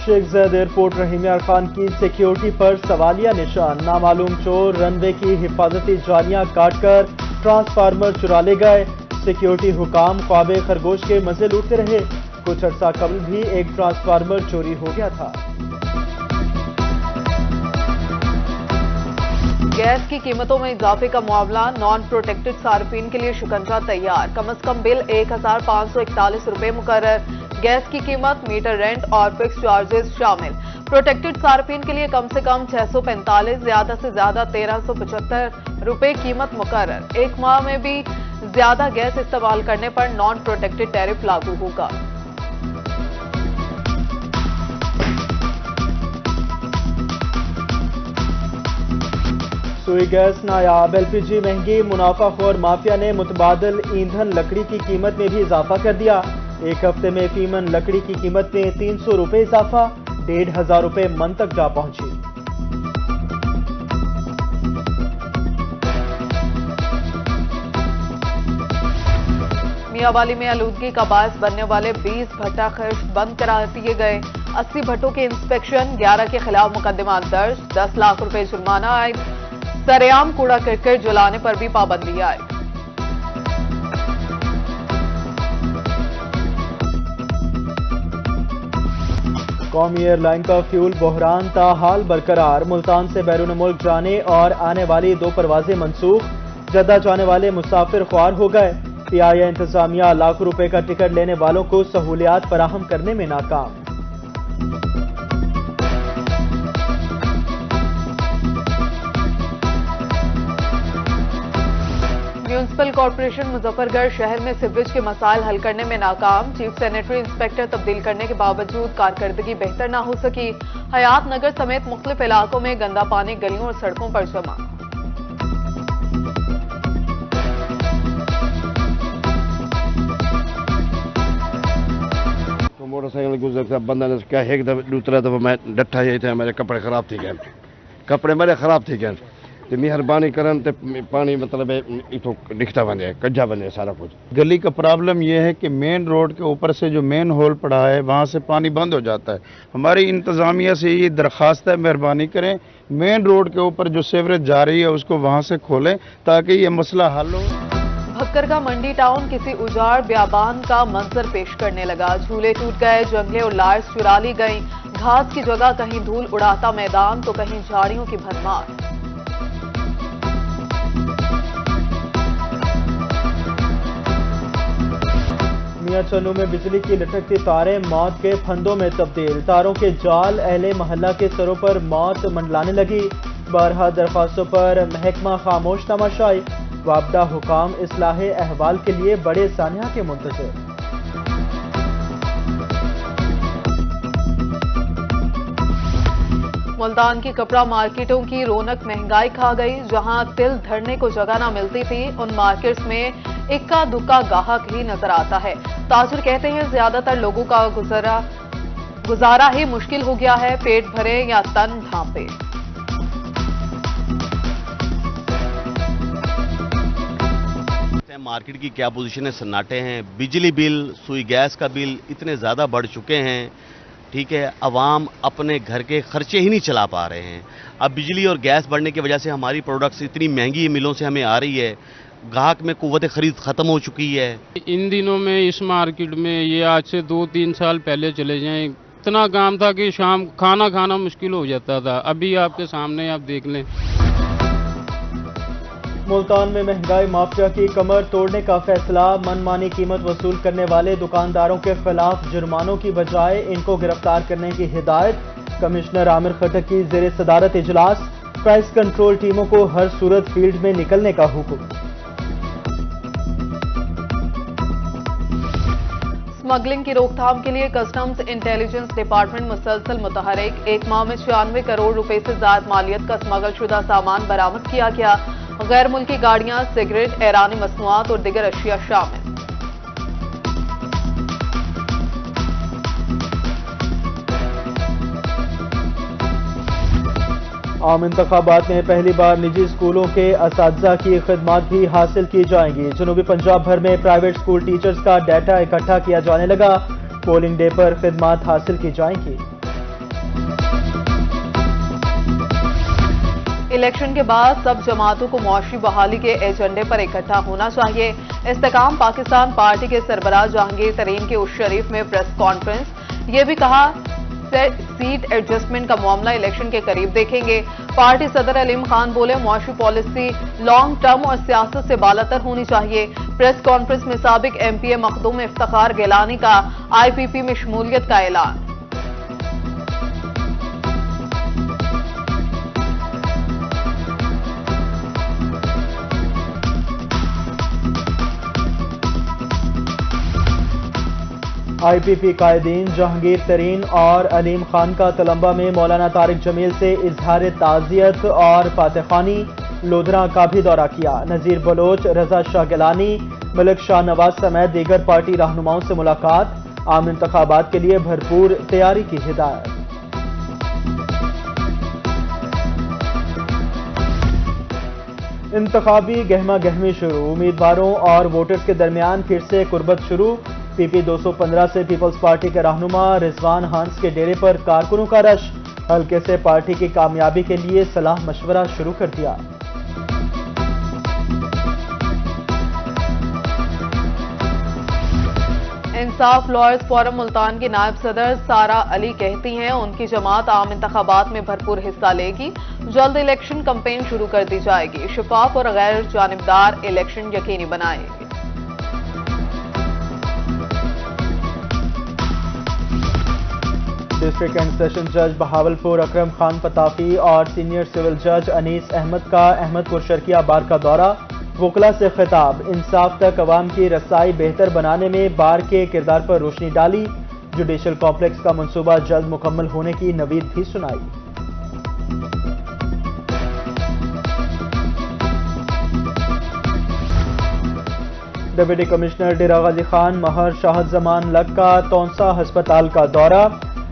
शेख ज़ैद airport रहीम यार खान की security पर सवालिया निशान। नामालूम चोर रनवे की हिफाजती जालियां काटकर ट्रांसफार्मर चुरा ले गए। सिक्योरिटी हुकाम ख्वाबे खरगोश के मजे लूटते रहे। कुछ अर्सा कबल भी एक ट्रांसफार्मर चोरी हो गया था। गैस की कीमतों में इजाफे का मामला, नॉन प्रोटेक्टेड सार्फिन के लिए शिकंजा तैयार। कम अज कम बिल 1541 रुपए मुकर्रर। गैस की कीमत, मीटर रेंट और फिक्स चार्जेस शामिल। प्रोटेक्टेड सार्फिन के लिए कम से कम 645, ज्यादा से ज्यादा 1375 रुपए कीमत मुकर्रर। एक माह में भी ज्यादा गैस इस्तेमाल करने पर नॉन प्रोटेक्टेड टैरिफ लागू होगा। सुई गैस नायाब, एलपीजी महंगी। मुनाफाखोर माफिया ने मुतबादल ईंधन लकड़ी की कीमत में भी इजाफा कर दिया। एक हफ्ते में फीमन लकड़ी की कीमत में 300 रुपए इजाफा, 1500 रुपए मन तक जा पहुंची। मियांवाली में आलूदगी का बायस बनने वाले 20 भट्टा खर्च बंद करा दिए गए। 80 भट्टों के इंस्पेक्शन, 11 के खिलाफ मुकदमा दर्ज, 10 लाख रुपए जुर्माना आए। सरेआम कूड़ा करकट जलाने पर भी पाबंदी आई। कौमी एयरलाइन का फ्यूल बहरान ताहाल बरकरार। मुल्तान से बैरून मुल्क जाने और आने वाली 2 परवाजें मनसूख। जद्दा जाने वाले मुसाफिर ख्वार हो गए। पीआईए इंतजामिया लाखों रुपए का टिकट लेने वालों को सहूलियात फराहम करने में नाकाम। म्यूनिसिपल कॉर्पोरेशन मुजफ्फरगढ़ शहर में सीवरेज के मसाइल हल करने में नाकाम। चीफ सैनिटरी इंस्पेक्टर तब्दील करने के बावजूद कारकर्दगी बेहतर न हो सकी। हयात नगर समेत मुख्तलिफ इलाकों में गंदा पानी गलियों और सड़कों पर जमा। तो मोटरसाइकिल गुजरता बंदा ने कहा एक दफा दूसरा दफा मैं डट्ठा ये थे, मेरे कपड़े खराब थी गए, कपड़े मेरे खराब थी गए। तो मेहरबानी करन ते पानी मतलब इतो दिखता बने कज्जा बने सारा कुछ। गली का प्रॉब्लम यह है कि मेन रोड के ऊपर से जो मेन होल पड़ा है वहाँ से पानी बंद हो जाता है। हमारी इंतजामिया से ये दरख्वास्त है, मेहरबानी करें मेन रोड के ऊपर जो सीवरेज जा रही है उसको वहाँ से खोलें ताकि ये मसला हल हो। भक्कर का मंडी टाउन किसी उजाड़ ब्याबान का मंजर पेश करने लगा। झूले टूट गए, जंगले और लाइट्स चुरा ली गई। घास की जगह कहीं धूल उड़ाता मैदान तो कहीं झाड़ियों की भरमार। मियां चन्नू में बिजली की लटकती तारें मौत के फंदों में तब्दील। तारों के जाल अहले महल्ला के सरों पर मौत मंडलाने लगी। 12 दरख्वास्तों पर महकमा खामोश तमाशाई। वाबदा हुकाम इस्लाहे अहवाल के लिए बड़े सानिया के मुंतज़िर। मुल्तान की कपड़ा मार्केटों की रौनक महंगाई खा गई। जहां तिल धरने को जगह न मिलती थी, उन मार्केट्स में इक्का दुक्का गाहक ही नजर आता है। ताजिर कहते हैं ज्यादातर लोगों का गुजारा ही मुश्किल हो गया है, पेट भरे या तन ढांपे। मार्केट की क्या पोजीशन है, सन्नाटे हैं। बिजली बिल, सुई गैस का बिल इतने ज़्यादा बढ़ चुके हैं, ठीक है, अवाम अपने घर के खर्चे ही नहीं चला पा रहे हैं। अब बिजली और गैस बढ़ने की वजह से हमारी प्रोडक्ट्स इतनी महंगी मिलों से हमें आ रही है, गाहक में कुव्वत खरीद ख़त्म हो चुकी है। इन दिनों में इस मार्केट में ये आज से 2-3 साल पहले चले जाएं, इतना काम था कि शाम खाना खाना मुश्किल हो जाता था। अभी आपके सामने आप देख लें। मुल्तान में महंगाई माफिया की कमर तोड़ने का फैसला। मनमानी कीमत वसूल करने वाले दुकानदारों के खिलाफ जुर्मानों की बजाय इनको गिरफ्तार करने की हिदायत। कमिश्नर आमिर खटक की जेर सदारत इजलास। प्राइस कंट्रोल टीमों को हर सूरत फील्ड में निकलने का हुक्म। स्मगलिंग की रोकथाम के लिए कस्टम्स इंटेलिजेंस डिपार्टमेंट मुसलसल मुतहरिक। एक माह में 96 करोड़ रुपए से ज्यादा मालियत का स्मगल शुदा सामान बरामद किया गया। गैर मुल्की गाड़ियां, सिगरेट, ईरानी मसनूआत और दीगर अशिया शामिल। आम इंतखाबात में पहली बार निजी स्कूलों के असातिज़ा की खिदमात भी हासिल की जाएंगी। जनूबी पंजाब भर में प्राइवेट स्कूल टीचर्स का डाटा इकट्ठा किया जाने लगा। पोलिंग डे पर खिदमात हासिल की जाएंगी। इलेक्शन के बाद सब जमातों को मुआशी बहाली के एजेंडे पर इकट्ठा होना चाहिए। इस्तेकाम पाकिस्तान पार्टी के सरबराह जहांगीर तरीन के उस शरीफ में प्रेस कॉन्फ्रेंस। ये भी कहा सीट एडजस्टमेंट का मामला इलेक्शन के करीब देखेंगे। पार्टी सदर अलीम खान बोले मुआशी पॉलिसी लॉन्ग टर्म और सियासत से बालातर होनी चाहिए। प्रेस कॉन्फ्रेंस में साबिक एमपीए मखदूम इफ्तिखार गिलानी का आईपीपी में शमूलियत का ऐलान। आईपीपी कायदीन जहांगीर तरीन और अलीम खान का तलंबा में मौलाना तारिक जमील से इजहार ताज़ियत और फातखानी। लोधरा का भी दौरा किया। नज़ीर बलोच, रजा शाह गिलानी, मलिक शाह नवाज समेत दीगर पार्टी रहनुमाओं से मुलाकात। आम इंतखाबात के लिए भरपूर तैयारी की हिदायत। इंतखाबी गहमा गहमी शुरू। उम्मीदवारों और वोटर्स के दरमियान फिर से कुर्बत शुरू। पीपी 215 से पीपल्स पार्टी के रहनुमा रिजवान हांस के डेरे पर कारकुनों का रश। हल्के से पार्टी की कामयाबी के लिए सलाह मशवरा शुरू कर दिया। इंसाफ लॉयर्स फोरम मुल्तान की नायब सदर सारा अली कहती हैं उनकी जमात आम इंतखाबात में भरपूर हिस्सा लेगी। जल्द इलेक्शन कैंपेन शुरू कर दी जाएगी। शफाफ और गैर जानिबदार इलेक्शन यकीनी बनाएगी। डिस्ट्रिक्ट एंड सेशन जज बहावलपुर अकरम खान पताफी और सीनियर सिविल जज अनीस अहमद का अहमदपुर शर्किया बार का दौरा। वकला से खिताब। इंसाफ तक अवाम की रसाई बेहतर बनाने में बार के किरदार पर रोशनी डाली। जुडिशल कॉम्प्लेक्स का मंसूबा जल्द मुकम्मल होने की नवीद भी सुनाई। डिप्टी कमिश्नर डेरा गाजी खान महर शाहद जमान लग का तौंसा हस्पताल का दौरा।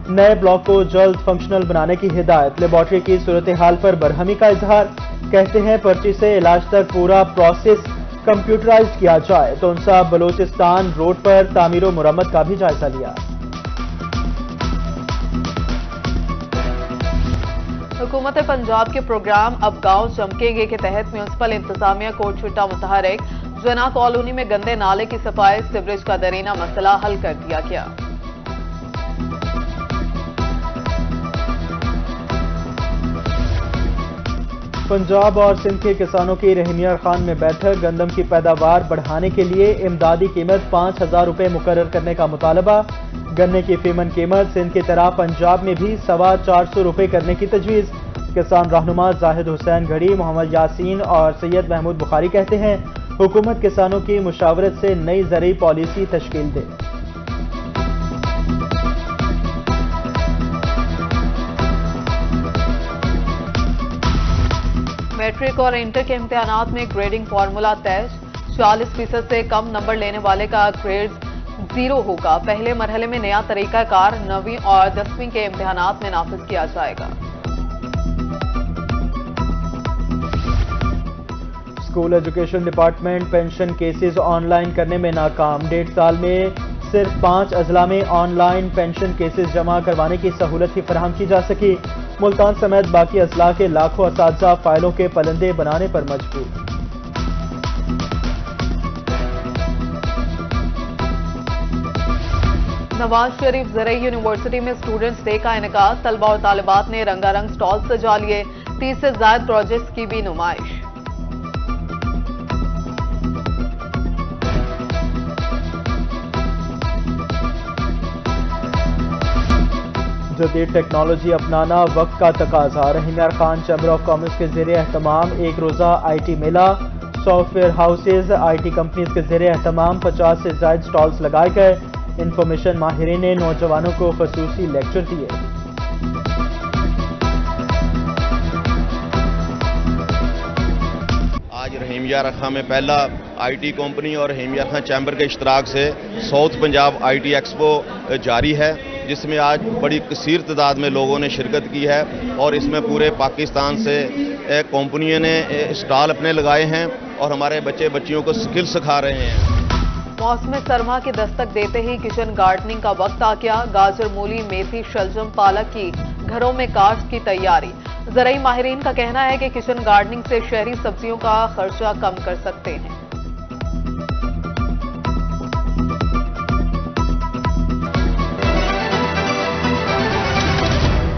नए ब्लॉक को जल्द फंक्शनल बनाने की हिदायत। लेबॉर्ट्री की सूरत हाल पर बरहमी का इजहार। कहते हैं पर्ची से इलाज तक पूरा प्रोसेस कंप्यूटराइज किया जाए। तौंसा बलोचिस्तान रोड पर तामीर और मुरम्मत का भी जायजा लिया। हुकूमत पंजाब के प्रोग्राम अब गांव चमकेंगे के तहत म्यूनसिपल इंतजामिया कोर्ट छुट्टा मुतहरिक। जना कॉलोनी में गंदे नाले की सफाई सीवरेज का दरीना मसला हल कर दिया गया। पंजाब और सिंध के किसानों की रहमियार खान में बैठक। गंदम की पैदावार बढ़ाने के लिए इमदादी कीमत 5,000 रुपये मुकर्रर करने का मुतालबा। गन्ने की फीमन कीमत सिंध की तरह पंजाब में भी 425 रुपये करने की तजवीज़। किसान रहनुमा जाहिद हुसैन घड़ी, मोहम्मद यासीन और सैयद महमूद बुखारी कहते हैं हुकूमत किसानों की मुशावरत से नई ज़रूरी पॉलिसी तश्कील दे। मैट्रिक और इंटर के इम्तिहानात में ग्रेडिंग फार्मूला तय। 40% से कम नंबर लेने वाले का ग्रेड 0 होगा। पहले मरहले में नया तरीकाकार 9वीं और 10वीं के इम्तिहानात में नाफिज किया जाएगा। School education department pension cases online करने में नाकाम। 1.5 साल में सिर्फ 5 अजला में ऑनलाइन पेंशन केसेस जमा करवाने की सहूलत ही फराहम की जा सकी। मुल्तान समेत बाकी अजला के लाखों असातिज़ा फाइलों के पलंदे बनाने पर मजबूर। नवाज शरीफ ज़रई यूनिवर्सिटी में स्टूडेंट्स डे का इनेकाद। तलबा और तालिबात ने रंगारंग स्टॉल सजा लिए। 30 से ज्यादा प्रोजेक्ट्स की भी नुमाइश। जदीद टेक्नोलॉजी अपनाना वक्त का तकाजा। Rahimyar Khan chamber of commerce के ज़ेरे एहतमाम एक रोज़ा IT Mela. Software houses IT companies के ज़ेरे एहतमाम 50 से ज़ायद स्टॉल्स लगाए गए। इंफॉर्मेशन माहिरीन ने नौजवानों को खसूसी लेक्चर दिए। आज रहमियार खां में पहला IT कंपनी और रहमियार खां चैम्बर के इश्तराक से साउथ पंजाब IT एक्सपो जारी है, जिसमें आज बड़ी कसीर तादाद में लोगों ने शिरकत की है और इसमें पूरे पाकिस्तान से कंपनियों ने स्टॉल अपने लगाए हैं और हमारे बच्चे बच्चियों को स्किल सिखा रहे हैं। मौसम सरमा की दस्तक देते ही किचन गार्डनिंग का वक्त आ गया। गाजर, मूली, मेथी, शलजम, पालक की घरों में काश्त की तैयारी। زرعی ماہرین کا کہنا ہے کہ کچن گارڈننگ سے شہری سبزیوں کا خرچہ کم کر سکتے ہیں۔